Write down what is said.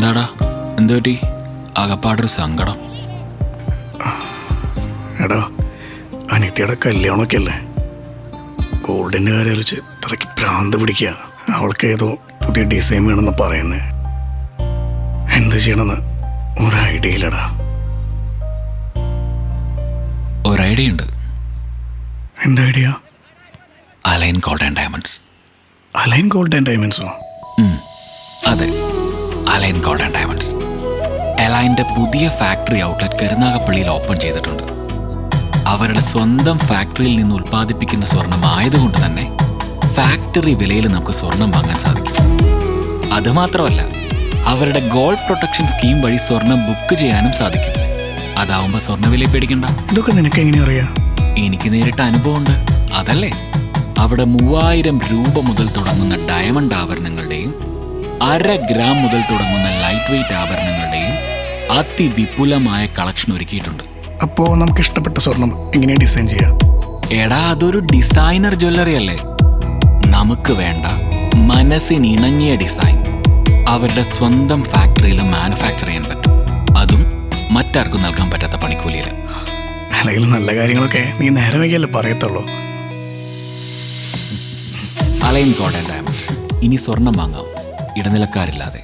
എന്താടാ എന്തുപറ്റി? ആകപ്പാടൊരു സങ്കടം. എടാ, അനിത്യയുടെ കല്യാണമൊക്കെ അല്ലേ, ഗോൾഡിൻ്റെ കാര്യം ആലോചിച്ച് ഇത്രയ്ക്ക് ഭ്രാന്ത് പിടിക്കുക. അവൾക്ക് ഏതോ പുതിയ ഡിസൈൻ വേണമെന്ന് പറയുന്നത്. എന്ത് ചെയ്യണമെന്ന് ഒരു ഐഡിയ ഇല്ലടാ. ഒരു ഐഡിയ ഉണ്ട്. എന്താ idea? Alain gold and diamonds. Alain gold and ഡയമണ്ട്സോ? അതെ, അലൈൻ ഗോൾഡ് ആൻഡ് ഡയമണ്ട്സ്. അലൈൻ്റെ പുതിയ ഫാക്ടറി ഔട്ട്ലെറ്റ് കരുനാഗപ്പള്ളിയിൽ ഓപ്പൺ ചെയ്തിട്ടുണ്ട്. അവരുടെ സ്വന്തം ഫാക്ടറിയിൽ നിന്ന് ഉൽപ്പാദിപ്പിക്കുന്ന സ്വർണം ആയതുകൊണ്ട് തന്നെ ഫാക്ടറി വിലയിൽ നമുക്ക് സ്വർണം വാങ്ങാൻ സാധിക്കും. അതുമാത്രമല്ല, അവരുടെ ഗോൾഡ് പ്രൊട്ടക്ഷൻ സ്കീം വഴി സ്വർണം ബുക്ക് ചെയ്യാനും സാധിക്കും. അതാവുമ്പോൾ സ്വർണ്ണവില പേടിക്കണ്ട. ഇതൊക്കെ നിനക്ക് എങ്ങനെ അറിയാം? എനിക്ക് നേരിട്ട അനുഭവമുണ്ട്. അതല്ലേ, അവിടെ 3000 രൂപ മുതൽ തുടങ്ങുന്ന ഡയമണ്ട് ആഭരണങ്ങളുടെയും 1/2 ഗ്രാം മുതൽ തുടങ്ങുന്ന ലൈറ്റ് വെയ്റ്റ് ആഭരണങ്ങളുടെയും അതിവിപുലമായ കളക്ഷൻ ഒരുക്കിയിട്ടുണ്ട്. അപ്പോൾ നമുക്ക് ഇഷ്ടപ്പെട്ട സ്വർണം എങ്ങനെയാണ് ഡിസൈൻ ചെയ്യാം? എടാ, അതൊരു ഡിസൈനർ ജ്വല്ലറി അല്ലേ. നമുക്ക് വേണ്ട മനസ്സിനിണങ്ങിയ ഡിസൈൻ അവരുടെ സ്വന്തം ഫാക്ടറിയിൽ മാനുഫാക്ചർ ചെയ്യാൻ പറ്റും. അതും മറ്റാർക്കും നൽകാൻ പറ്റാത്ത പണിക്കൂലിയിൽ. അല്ലെങ്കിൽ നല്ല കാര്യങ്ങളൊക്കെ നീ നേരം വൈകിയല്ലേ പറയത്തുള്ളൂ. Alain gold and diamonds. ഇനി സ്വർണം വാങ്ങാം ഇടനിലക്കാരില്ലാതെ.